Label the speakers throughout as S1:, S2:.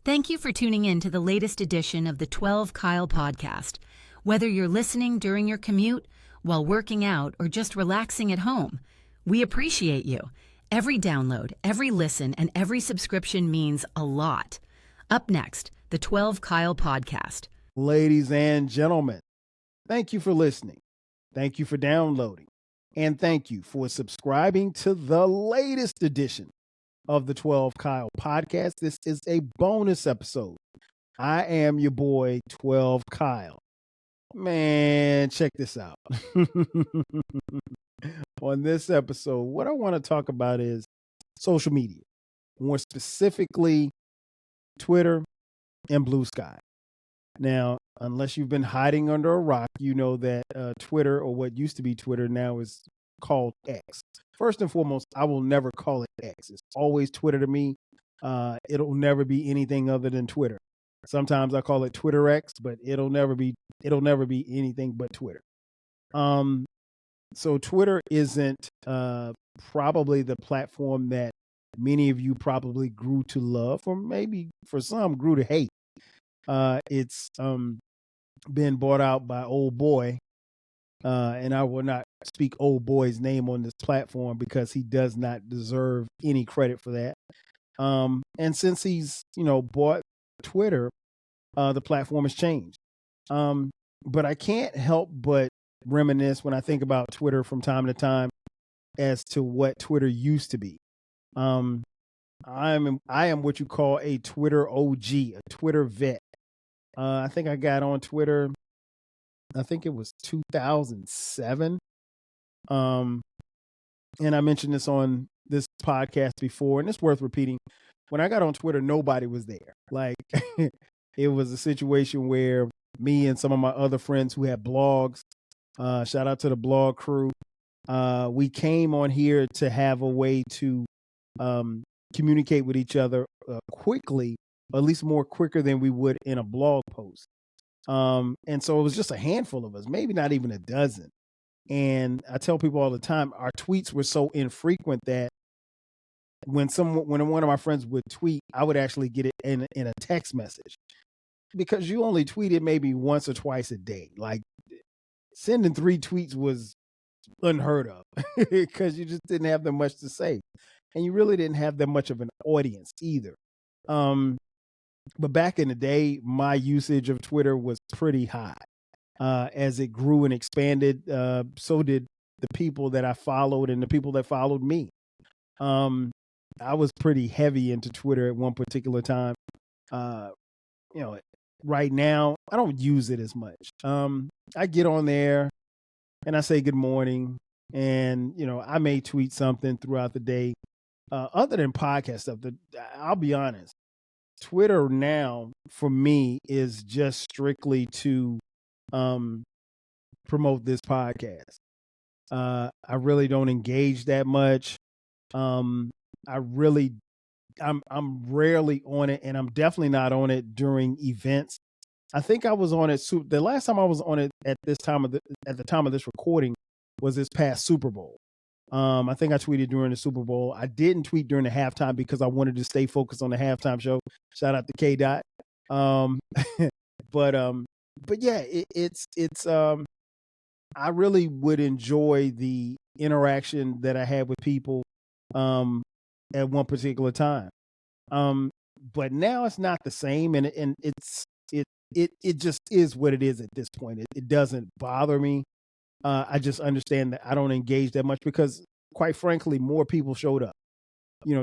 S1: Thank you for tuning in to the latest edition of the 12 Kyle podcast. Whether you're listening during your commute, while working out, or just relaxing at home, we appreciate you. Every download, every listen, and every subscription means a lot. Up next, the 12 Kyle podcast.
S2: Ladies and gentlemen, thank you for listening. Thank you for downloading. And thank you for subscribing to the latest edition of the 12 Kyle podcast. This is a bonus episode. I am your boy, 12 Kyle. Man, check this out. On this episode, what I want to talk about is social media, more specifically Twitter and Bluesky. Now, unless you've been hiding under a rock, you know that Twitter, or what used to be Twitter, now is called X. First and foremost, I will never call it X. It's always Twitter to me. It'll never be anything other than Twitter. Sometimes I call it Twitter X, but it'll never be anything but Twitter. So Twitter isn't probably the platform that many of you probably grew to love, or maybe for some grew to hate. It's been bought out by old boy, and I will not speak old boy's name on this platform because he does not deserve any credit for that. And since he's bought Twitter, the platform has changed. But I can't help but reminisce when I think about Twitter from time to time as to what Twitter used to be. I am what you call a Twitter OG, a Twitter vet. I think I got on Twitter, I think it was 2007. And I mentioned this on this podcast before, and it's worth repeating. When I got on Twitter, nobody was there. Like, it was a situation where me and some of my other friends who had blogs, shout out to the blog crew, we came on here to have a way to communicate with each other quickly, or at least more quicker than we would in a blog post. And so it was just a handful of us, maybe not even a dozen. And I tell people all the time, our tweets were so infrequent that when one of my friends would tweet, I would actually get it in a text message, because you only tweeted maybe once or twice a day. Like, sending 3 tweets was unheard of because you just didn't have that much to say, and you really didn't have that much of an audience either. But back in the day, my usage of Twitter was pretty high. As it grew and expanded, so did the people that I followed and the people that followed me. I was pretty heavy into Twitter at one particular time. Right now, I don't use it as much. I get on there and I say good morning, and I may tweet something throughout the day. Other than podcast stuff, I'll be honest, Twitter now for me is just strictly to promote this podcast. I really don't engage that much. I'm rarely on it, and I'm definitely not on it during events. I think I was on it. The last time I was on it at the time of this recording was this past Super Bowl. I think I tweeted during the Super Bowl. I didn't tweet during the halftime because I wanted to stay focused on the halftime show. Shout out to K Dot. But yeah, it's I really would enjoy the interaction that I had with people at one particular time. But now it's not the same, and it just is what it is at this point. It doesn't bother me. I just understand that I don't engage that much because, quite frankly, more people showed up.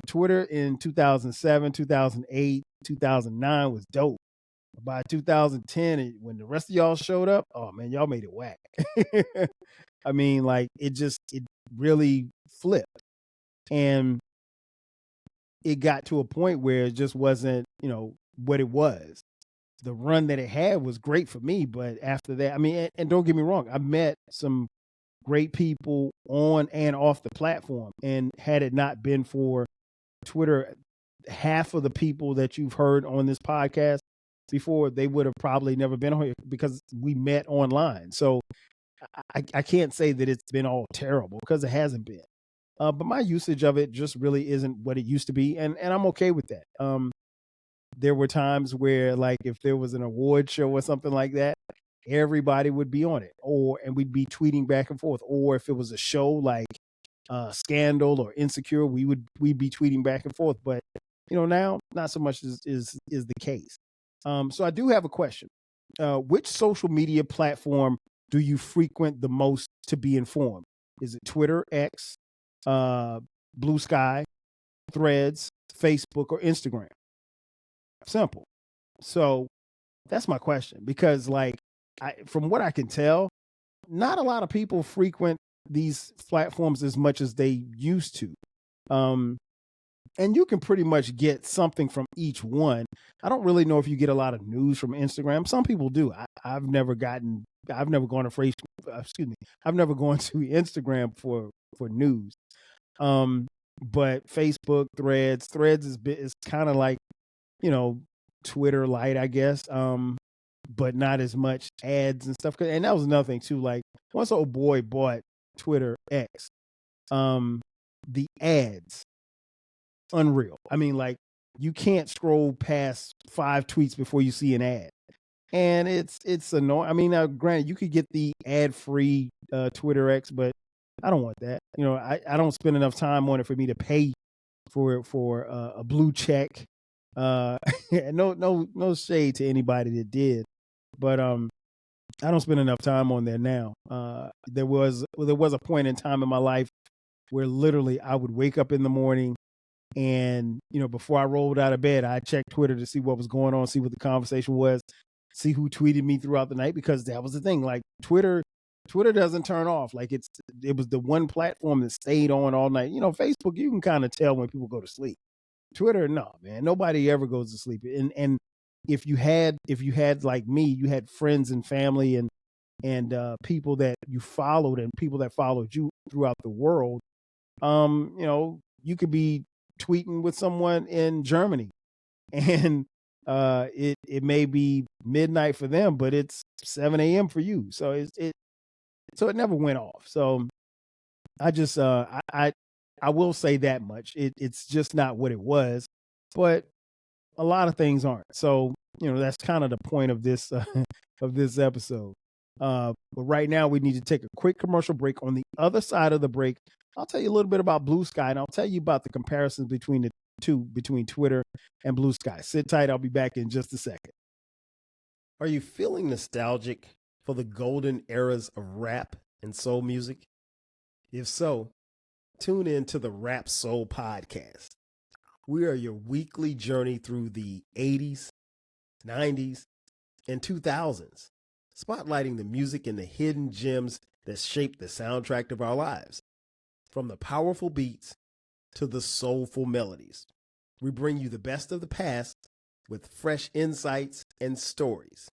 S2: Twitter in 2007, 2008, 2009 was dope. By 2010, when the rest of y'all showed up, oh man, y'all made it whack. I mean, like, it really flipped. And it got to a point where it just wasn't, what it was. The run that it had was great for me, but after that, I mean, and don't get me wrong, I met some great people on and off the platform, and had it not been for Twitter, half of the people that you've heard on this podcast before, they would have probably never been on here because we met online. So I can't say that it's been all terrible, because it hasn't been. But my usage of it just really isn't what it used to be, and I'm okay with that. there were times where, like, if there was an award show or something like that, everybody would be on it, and we'd be tweeting back and forth. Or if it was a show like Scandal or Insecure, we'd be tweeting back and forth. But now not so much is the case. So I do have a question. Which social media platform do you frequent the most to be informed? Is it Twitter, X, Bluesky, Threads, Facebook, or Instagram? Simple. So that's my question, because, like, from what I can tell, not a lot of people frequent these platforms as much as they used to. And you can pretty much get something from each one. I don't really know if you get a lot of news from Instagram. Some people do. I've never gone to I've never gone to Instagram for news. But Facebook, Threads is kind of like, Twitter light, I guess. But not as much ads and stuff. And that was another thing too. Like, once old boy bought Twitter X, the ads, unreal. I mean, like, you can't scroll past 5 tweets before you see an ad, and it's annoying. I mean, now granted, you could get the ad-free Twitter X, but I don't want that. I don't spend enough time on it for me to pay for a blue check. No shade to anybody that did, but I don't spend enough time on there now. There was a point in time in my life where literally I would wake up in the morning, and before I rolled out of bed, I checked Twitter to see what was going on, see what the conversation was, see who tweeted me throughout the night, because that was the thing. Like, Twitter doesn't turn off. Like, it was the one platform that stayed on all night. Facebook, you can kind of tell when people go to sleep. Twitter, no, man, nobody ever goes to sleep. And if you had like me, you had friends and family and people that you followed and people that followed you throughout the world. You could be tweeting with someone in Germany, and it may be midnight for them, but it's 7 a.m. for you. So it never went off. So I just I will say that much. It's just not what it was, but a lot of things aren't. So that's kind of the point of this of this episode. But right now we need to take a quick commercial break. On the other side of the break, I'll tell you a little bit about Bluesky, and I'll tell you about the comparisons between the two, between Twitter and Bluesky. Sit tight. I'll be back in just a second. Are you feeling nostalgic for the golden eras of rap and soul music? If so, tune in to the Rap Soul Podcast. We are your weekly journey through the 80s, 90s, and 2000s, spotlighting the music and the hidden gems that shaped the soundtrack of our lives. From the powerful beats to the soulful melodies, we bring you the best of the past with fresh insights and stories.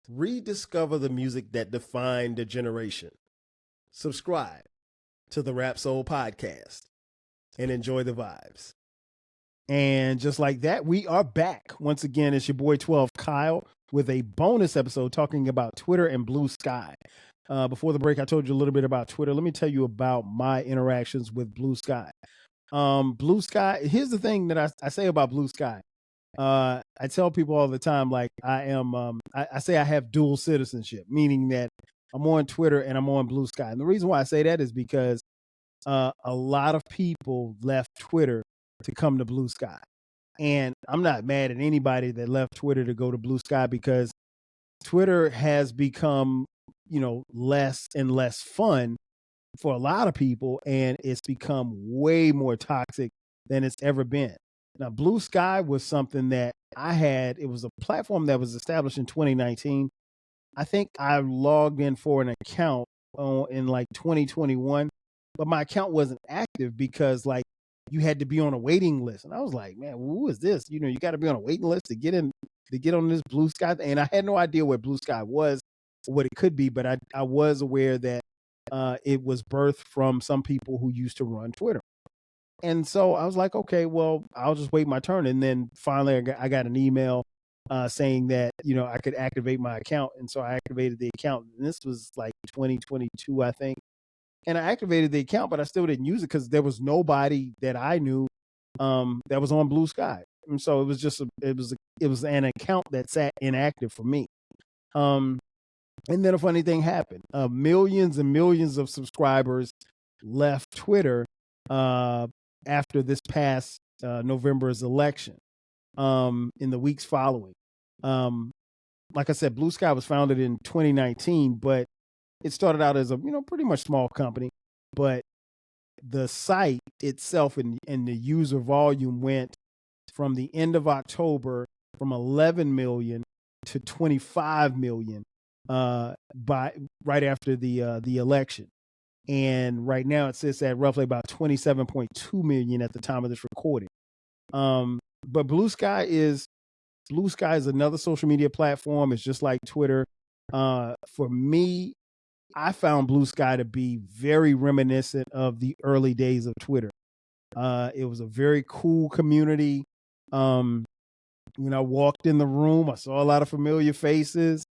S2: Rediscover the music that defined a generation. Subscribe to the Rap Soul Podcast and enjoy the vibes. And just like that, we are back. Once again, it's your boy 12 Kyle with a bonus episode talking about Twitter and Bluesky. Before the break, I told you a little bit about Twitter. Let me tell you about my interactions with Bluesky. Bluesky, here's the thing that I say about Bluesky. I tell people all the time, like, I say I have dual citizenship, meaning that I'm on Twitter and I'm on Bluesky. And the reason why I say that is because a lot of people left Twitter to come to Bluesky. And I'm not mad at anybody that left Twitter to go to Bluesky, because Twitter has become less and less fun for a lot of people, and it's become way more toxic than it's ever been. Now, Bluesky was something that I had. It was a platform that was established in 2019. I think I logged in for an account in like 2021, but my account wasn't active because, like, you had to be on a waiting list. And I was like, man, who is this? You got to be on a waiting list to get on this Bluesky. And I had no idea what Bluesky was, what it could be, but I was aware that it was birthed from some people who used to run Twitter. And so I was like, okay, well, I'll just wait my turn. And then finally I got an email saying that, I could activate my account. And so I activated the account. And this was like 2022, I think. And I activated the account, but I still didn't use it because there was nobody that I knew that was on Bluesky. And so it was just it was an account that sat inactive for me. And then a funny thing happened. Millions and millions of subscribers left Twitter after this past November's election. In the weeks following. Like I said, Bluesky was founded in 2019, but it started out as a pretty much small company. But the site itself and the user volume went from the end of October from 11 million to 25 million by right after the election. And right now it sits at roughly about 27.2 million at the time of this recording. But Bluesky is another social media platform. It's just like Twitter. For me, I found Bluesky to be very reminiscent of the early days of Twitter. It was a very cool community. When I walked in the room, I saw a lot of familiar faces.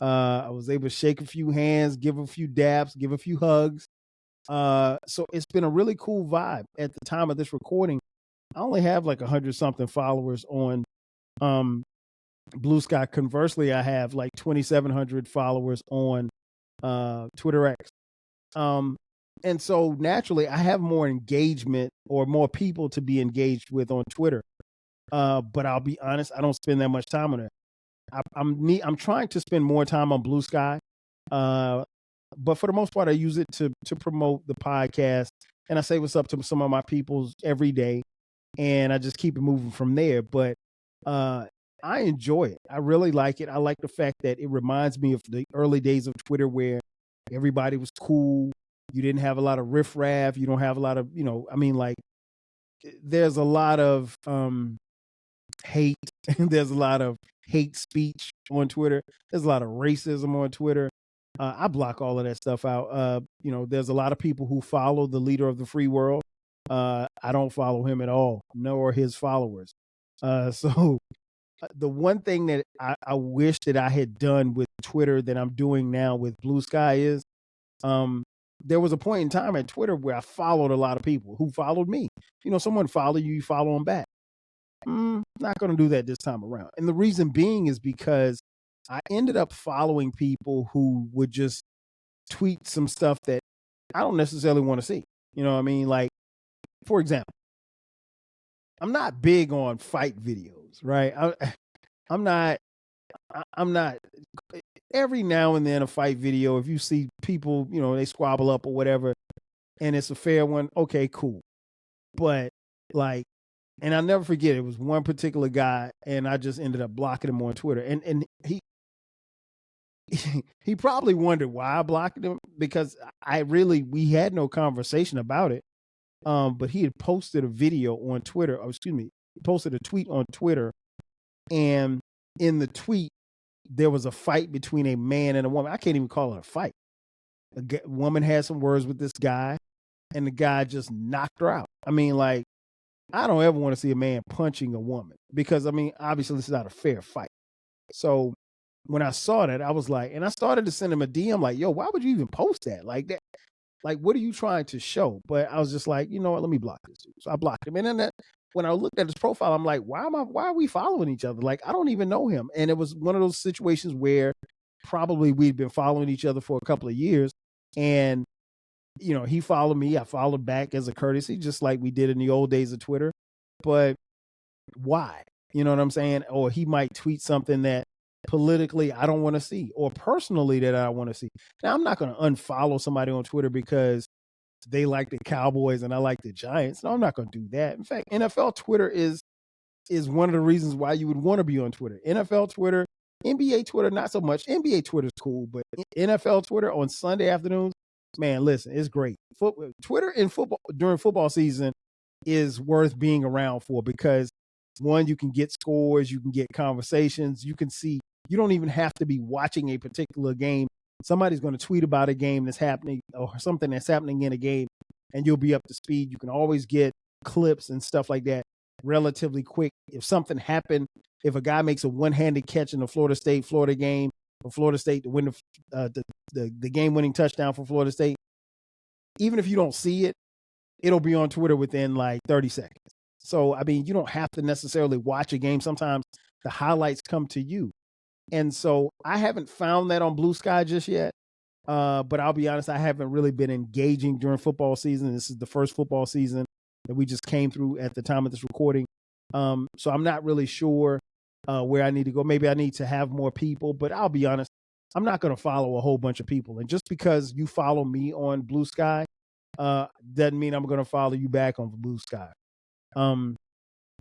S2: I was able to shake a few hands, give a few dabs, give a few hugs. So it's been a really cool vibe. At the time of this recording, I only have like 100-something followers on Bluesky. Conversely, I have like 2,700 followers on Twitter X. And so naturally, I have more engagement or more people to be engaged with on Twitter. But I'll be honest, I don't spend that much time on it. I'm trying to spend more time on Bluesky. But for the most part, I use it to promote the podcast, and I say what's up to some of my peoples every day, and I just keep it moving from there. But I enjoy it. I really like it. I like the fact that it reminds me of the early days of Twitter where everybody was cool. You didn't have a lot of riffraff. You don't have a lot of, there's a lot of hate. There's a lot of hate speech on Twitter. There's a lot of racism on Twitter. I block all of that stuff out. There's a lot of people who follow the leader of the free world. I don't follow him at all, nor his followers. So the one thing that I wish that I had done with Twitter that I'm doing now with Bluesky is there was a point in time at Twitter where I followed a lot of people who followed me. Someone follow you, you follow them back. Not going to do that this time around. And the reason being is because I ended up following people who would just tweet some stuff that I don't necessarily want to see. You know what I mean? Like, for example, I'm not big on fight videos, right? I'm not every now and then a fight video, if you see people, they squabble up or whatever, and it's a fair one, okay, cool. But like, and I'll never forget, it was one particular guy, and I just ended up blocking him on Twitter. And he probably wondered why I blocked him, because we had no conversation about it. But he had posted a video on Twitter, he posted a tweet on Twitter, and in the tweet, there was a fight between a man and a woman. I can't even call it a fight. A woman had some words with this guy, and the guy just knocked her out. I mean, like, I don't ever want to see a man punching a woman, because, obviously this is not a fair fight. So when I saw that, I was like, and I started to send him a DM like, yo, why would you even post that like that? Like, what are you trying to show? But I was just like, you know what, let me block this dude. So I blocked him. And then when I looked at his profile, I'm like, why are we following each other? Like, I don't even know him. And it was one of those situations where probably we'd been following each other for a couple of years. And, he followed me. I followed back as a courtesy, just like we did in the old days of Twitter. But why? You know what I'm saying? Or he might tweet something that politically I don't want to see, or personally that I want to see. Now, I'm not going to unfollow somebody on Twitter because they like the Cowboys and I like the Giants. No, I'm not going to do that. In fact, NFL Twitter is one of the reasons why you would want to be on Twitter. NFL Twitter, NBA Twitter, not so much. NBA Twitter is cool, but NFL Twitter on Sunday afternoons, man, listen, it's great. Twitter in football during football season is worth being around for, because one, you can get scores, you can get conversations, you can see. You don't even have to be watching a particular game. Somebody's going to tweet about a game that's happening or something that's happening in a game, and you'll be up to speed. You can always get clips and stuff like that relatively quick. If something happened, if a guy makes a one-handed catch in the Florida game, for Florida State to win the game-winning touchdown for Florida State, even if you don't see it, it'll be on Twitter within like 30 seconds. So, I mean, you don't have to necessarily watch a game. Sometimes the highlights come to you. And so I haven't found that on Blue Sky just yet. But I'll be honest, I haven't really been engaging during football season. This is the first football season that we just came through at the time of this recording. So I'm not really sure where I need to go. Maybe I need to have more people, but I'll be honest, I'm not going to follow a whole bunch of people. And just because you follow me on Blue Sky doesn't mean I'm going to follow you back on Blue Sky.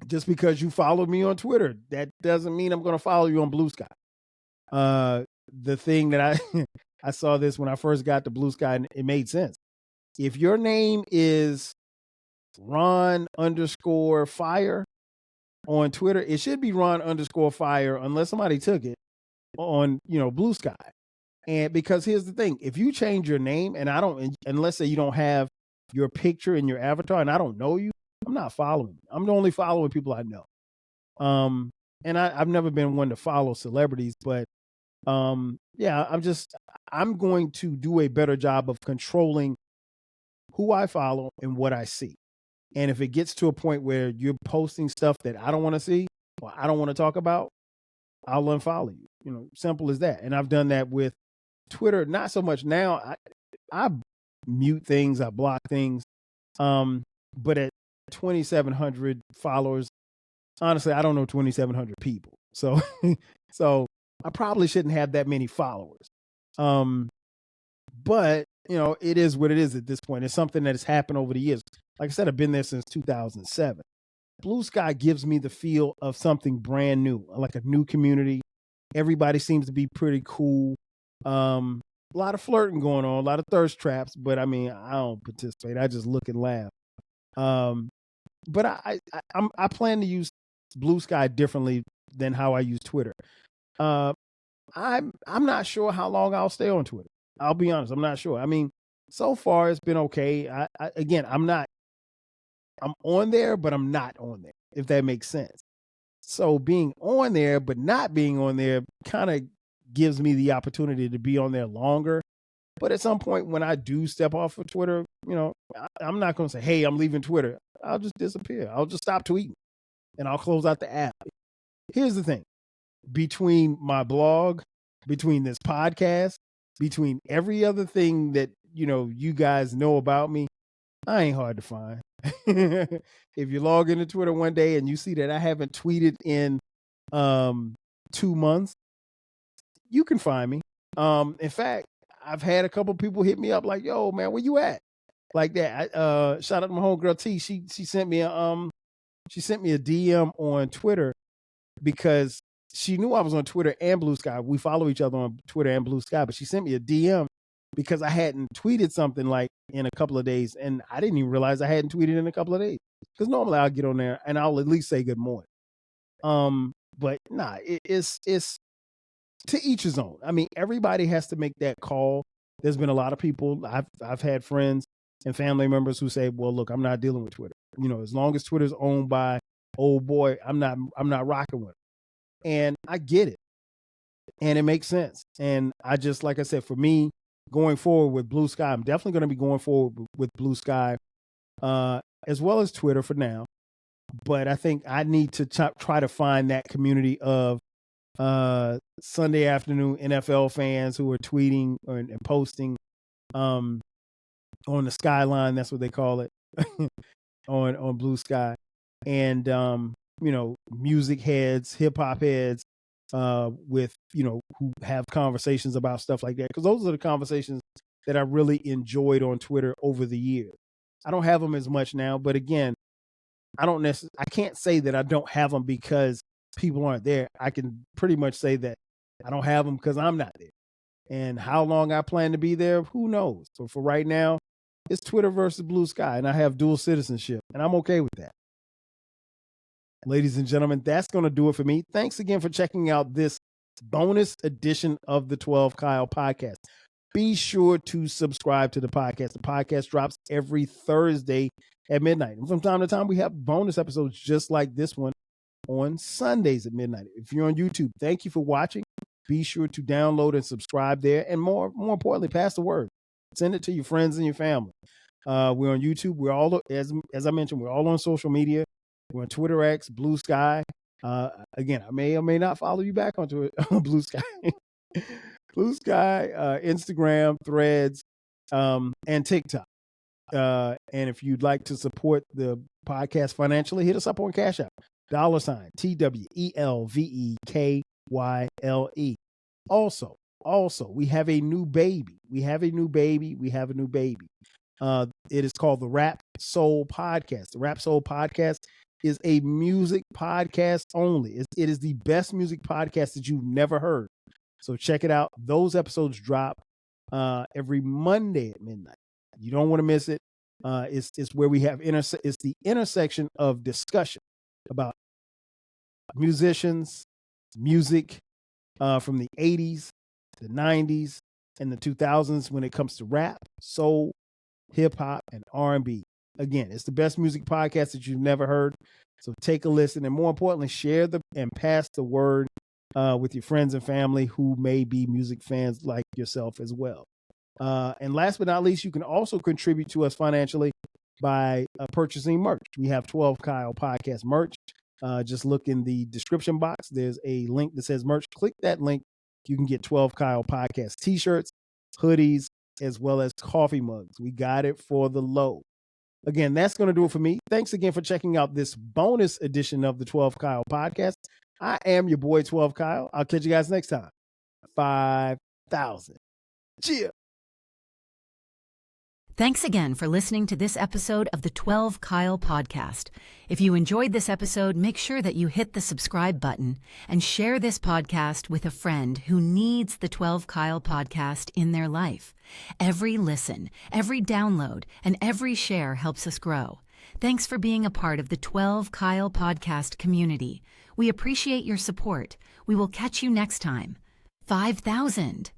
S2: Just because you follow me on Twitter, that doesn't mean I'm going to follow you on Blue Sky. The thing that I saw this when I first got to Blue Sky, and it made sense. If your name is Ron_Fire on Twitter, it should be Ron_Fire unless somebody took it on, Blue Sky. And because here's the thing, if you change your name and unless say you don't have your picture in your avatar and I don't know you, I'm not following. I'm only following people I know. And I've never been one to follow celebrities, but yeah, I'm going to do a better job of controlling who I follow and what I see. And if it gets to a point where you're posting stuff that I don't want to see or I don't want to talk about, I'll unfollow you. Simple as that. And I've done that with Twitter, not so much now. I mute things, I block things. But at 2,700 followers, honestly, I don't know 2,700 people. So I probably shouldn't have that many followers. But it is what it is at this point. It's something that has happened over the years. Like I said, I've been there since 2007. Blue Sky gives me the feel of something brand new, like a new community. Everybody seems to be pretty cool. A lot of flirting going on, a lot of thirst traps, but I mean, I don't participate. I just look and laugh. But I plan to use Blue Sky differently than how I use Twitter. I'm not sure how long I'll stay on Twitter. I'll be honest, I'm not sure. I mean, so far it's been okay. I'm on there, but I'm not on there, if that makes sense. So being on there, but not being on there kind of gives me the opportunity to be on there longer. But at some point when I do step off of Twitter, I'm not going to say, hey, I'm leaving Twitter. I'll just disappear. I'll just stop tweeting and I'll close out the app. Here's the thing. Between my blog, between this podcast, between every other thing that, you guys know about me, I ain't hard to find. If you log into Twitter one day and you see that I haven't tweeted in 2 months, you can find me. In fact, I've had a couple people hit me up like, yo, man, where you at? Like that. Shout out to my homegirl T. She sent me a DM on Twitter because she knew I was on Twitter and Blue Sky. We follow each other on Twitter and Blue Sky, but she sent me a DM because I hadn't tweeted something like in a couple of days, and I didn't even realize I hadn't tweeted in a couple of days. Because normally I'll get on there and I'll at least say good morning. But nah, it's to each his own. I mean, everybody has to make that call. There's been a lot of people. I've had friends and family members who say, well, look, I'm not dealing with Twitter. As long as Twitter's owned by old boy, I'm not rocking with it. And I get it. And it makes sense. And like I said, for me, going forward with Blue Sky, I'm definitely going to be going forward with Blue Sky, as well as Twitter for now. But I think I need to try to find that community of Sunday afternoon NFL fans who are tweeting and posting on the skyline. That's what they call it on Blue Sky. And, music heads, hip hop heads, with, who have conversations about stuff like that. Because those are the conversations that I really enjoyed on Twitter over the years. I don't have them as much now, but again, I can't say that I don't have them because people aren't there. I can pretty much say that I don't have them because I'm not there. And how long I plan to be there, who knows? So for right now, it's Twitter versus Blue Sky, and I have dual citizenship, and I'm okay with that. Ladies and gentlemen, that's going to do it for me. Thanks again for checking out this bonus edition of the 12 Kyle podcast. Be sure to subscribe to the podcast. The podcast drops every Thursday at midnight. And from time to time, we have bonus episodes just like this one on Sundays at midnight. If you're on YouTube, thank you for watching. Be sure to download and subscribe there. And more importantly, pass the word. Send it to your friends and your family. We're on YouTube. We're all, as I mentioned, we're all on social media. We're on Twitter X, Bluesky. Again, I may or may not follow you back onto it on Bluesky. Bluesky, Instagram, Threads, and TikTok. And if you'd like to support the podcast financially, hit us up on Cash App. $ TWELVEKYLE. Also, we have a new baby. It is called the Rap Soul Podcast. The Rap Soul Podcast is a music podcast only. It is the best music podcast that you've never heard. So check it out. Those episodes drop every Monday at midnight. You don't want to miss it. It's where we have it's the intersection of discussion about musicians, music from the 80s, the 90s, and the 2000s when it comes to rap, soul, hip hop, and R&B. Again, it's the best music podcast that you've never heard. So take a listen, and more importantly, share and pass the word with your friends and family who may be music fans like yourself as well. And last but not least, you can also contribute to us financially by purchasing merch. We have 12 Kyle Podcast merch. Just look in the description box. There's a link that says merch. Click that link. You can get 12 Kyle Podcast t-shirts, hoodies, as well as coffee mugs. We got it for the low. Again, that's going to do it for me. Thanks again for checking out this bonus edition of the 12 Kyle Podcast. I am your boy, 12 Kyle. I'll catch you guys next time. 5,000. Cheers.
S1: Thanks again for listening to this episode of the 12 Kyle Podcast. If you enjoyed this episode, make sure that you hit the subscribe button and share this podcast with a friend who needs the 12 Kyle Podcast in their life. Every listen, every download, and every share helps us grow. Thanks for being a part of the 12 Kyle Podcast community. We appreciate your support. We will catch you next time. 5,000.